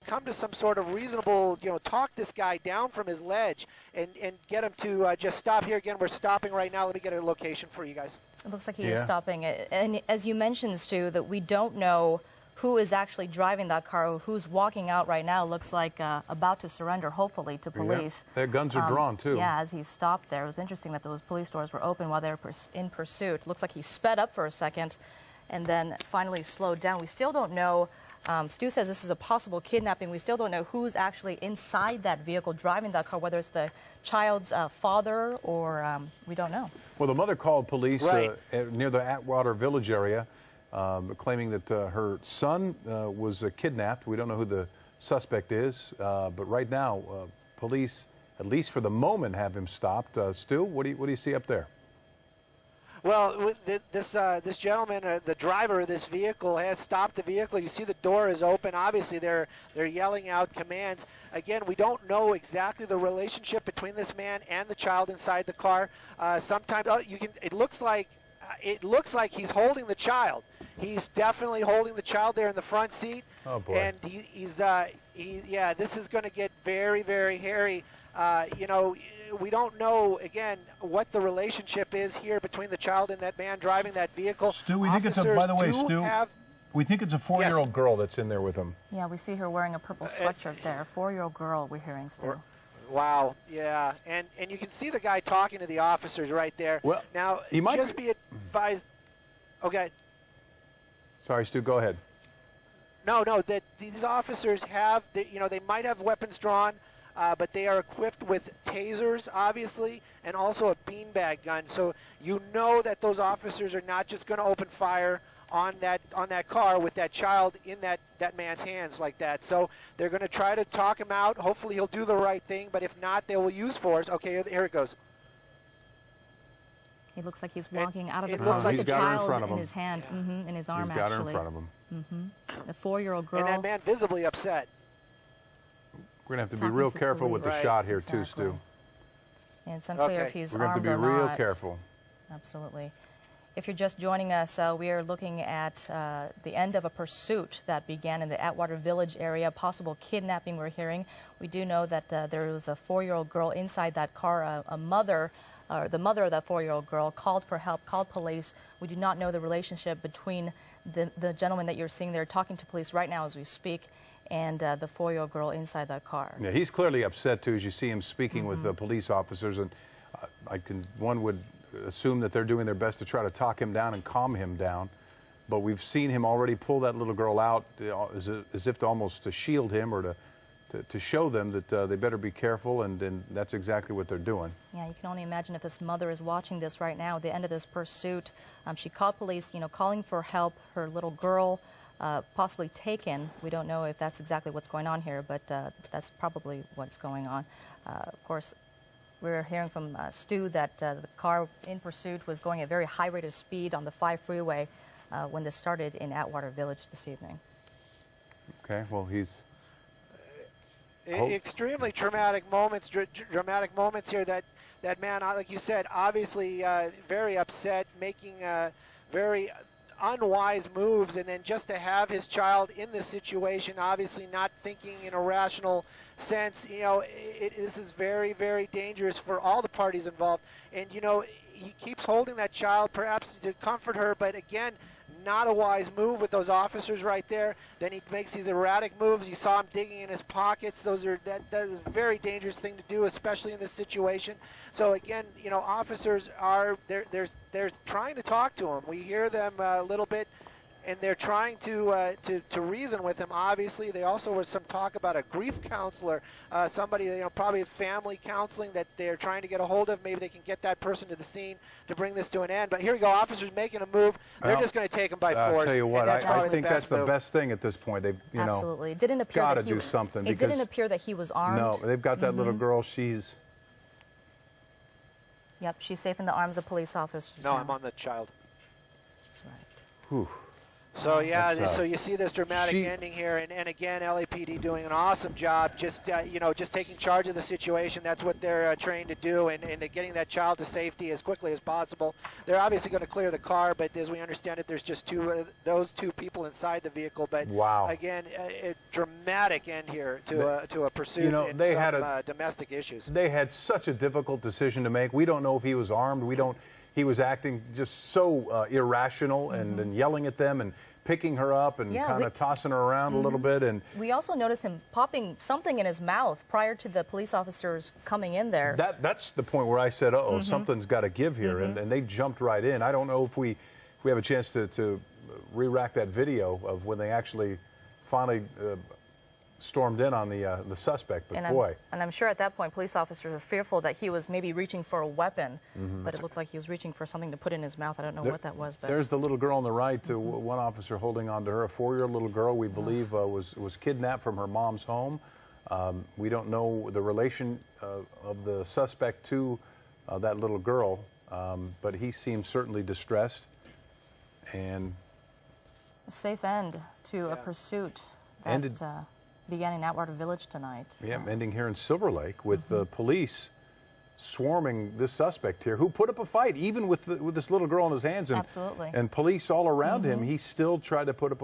come to some sort of reasonable, talk this guy down from his ledge and get him to just stop here. Again, we're stopping right now. Let me get a location for you guys. It looks like he is stopping. And as you mentioned, Stu, that we don't know who is actually driving that car, or who's walking out right now. Looks like about to surrender, hopefully, to police. Yeah. Their guns are drawn, too. Yeah, as he stopped there. It was interesting that those police doors were open while they were in pursuit. Looks like he sped up for a second and then finally slowed down. We still don't know. Stu says this is a possible kidnapping. We still don't know who's actually inside that vehicle driving that car, whether it's the child's father or we don't know. Well, the mother called police near the Atwater Village area, claiming that her son was kidnapped. We don't know who the suspect is, but right now, police, at least for the moment, have him stopped. Stu, what do you see up there? Well, this gentleman, the driver of this vehicle, has stopped the vehicle. You see the door is open. Obviously, they're yelling out commands. Again, we don't know exactly the relationship between this man and the child inside the car. Sometimes it looks like he's holding the child. He's definitely holding the child there in the front seat. Oh boy! And this is going to get very, very hairy. We don't know, again, what the relationship is here between the child and that man driving that vehicle. Stu, we think it's by the way, Stu, we think it's a 4-year-old girl that's in there with him. Yeah, we see her wearing a purple sweatshirt there. 4-year-old girl, we're hearing, Stu. Wow, yeah, and you can see the guy talking to the officers right there. Well, now, he might just be advised. Okay. Sorry, Stu, go ahead. No, that these officers have, they might have weapons drawn. But they are equipped with tasers, obviously, and also a beanbag gun. So you know that those officers are not just going to open fire on that car with that child in that man's hands like that. So they're going to try to talk him out. Hopefully he'll do the right thing, but if not, they will use force. Okay, here it goes. He looks like he's walking out of the car with the child in his hand, in his arm, actually. He's got her in front of him. The 4-year-old girl. And that man visibly upset. We're going to have to be real careful with the shot here, too, Stu. And it's unclear if he's armed or not. We're going to have to be real careful. Absolutely. If you're just joining us, we are looking at the end of a pursuit that began in the Atwater Village area, possible kidnapping we're hearing. We do know that there was a 4-year-old girl inside that car. The mother of that 4-year-old girl called for help, called police. We do not know the relationship between the gentleman that you're seeing there talking to police right now as we speak and the 4-year-old girl inside that car. Yeah, he's clearly upset, too, as you see him speaking with the police officers. And one would assume that they're doing their best to try to talk him down and calm him down. But we've seen him already pull that little girl out as if to almost to shield him or to show them that they better be careful, and that's exactly what they're doing. Yeah, you can only imagine if this mother is watching this right now at the end of this pursuit. She called police, calling for help. Her little girl possibly taken. We don't know if that's exactly what's going on here, but that's probably what's going on. Of course, we're hearing from Stu that the car in pursuit was going at a very high rate of speed on the 5 freeway when this started in Atwater Village this evening. Okay, well, he's... Extremely traumatic moments, dramatic moments here. That man, like you said, obviously very upset, making very unwise moves, and then just to have his child in this situation, obviously not thinking in a rational sense, this is very, very dangerous for all the parties involved. And he keeps holding that child, perhaps to comfort her, but again, not a wise move with those officers right there. Then he makes these erratic moves. You saw him digging in his pockets. That is a very dangerous thing to do, especially in this situation. So again, officers are they're trying to talk to him. We hear them a little bit, and they're trying to reason with him. Obviously, there also was some talk about a grief counselor, somebody, probably family counseling that they're trying to get a hold of. Maybe they can get that person to the scene to bring this to an end. But here we go, officers making a move. They're just going to take him by force. I'll tell you what, I think that's the best thing at this point. They've, absolutely. It didn't appear got to do something. It didn't appear that he was armed. No, they've got that little girl. She's... Yep, she's safe in the arms of police officers. No, I'm on the child. That's right. Whew. So yeah, so you see this dramatic ending here, and again, LAPD doing an awesome job, just just taking charge of the situation. That's what they're trained to do, and getting that child to safety as quickly as possible. They're obviously going to clear the car, but as we understand it, there's just those two people inside the vehicle. But wow, again, a dramatic end here to a pursuit and they some had domestic issues. They had such a difficult decision to make. We don't know if he was armed. He was acting just so irrational and yelling at them and picking her up and kind of tossing her around a little bit. And we also noticed him popping something in his mouth prior to the police officers coming in there. That's the point where I said, uh-oh, something's got to give here. And they jumped right in. I don't know if we have a chance to re-rack that video of when they actually finally stormed in on the suspect, but I'm sure at that point police officers are fearful that he was maybe reaching for a weapon, but it looked like he was reaching for something to put in his mouth. I don't know what that was. But there's the little girl on the right, one officer holding on to her, a 4-year-old little girl we believe was kidnapped from her mom's home. We don't know the relation of the suspect to that little girl, but he seems certainly distressed. And a safe end to a pursuit that began in Atwater Village tonight. Yeah, ending here in Silver Lake with the police swarming this suspect here, who put up a fight, even with this little girl in his hands, and, absolutely, and police all around him. He still tried to put up a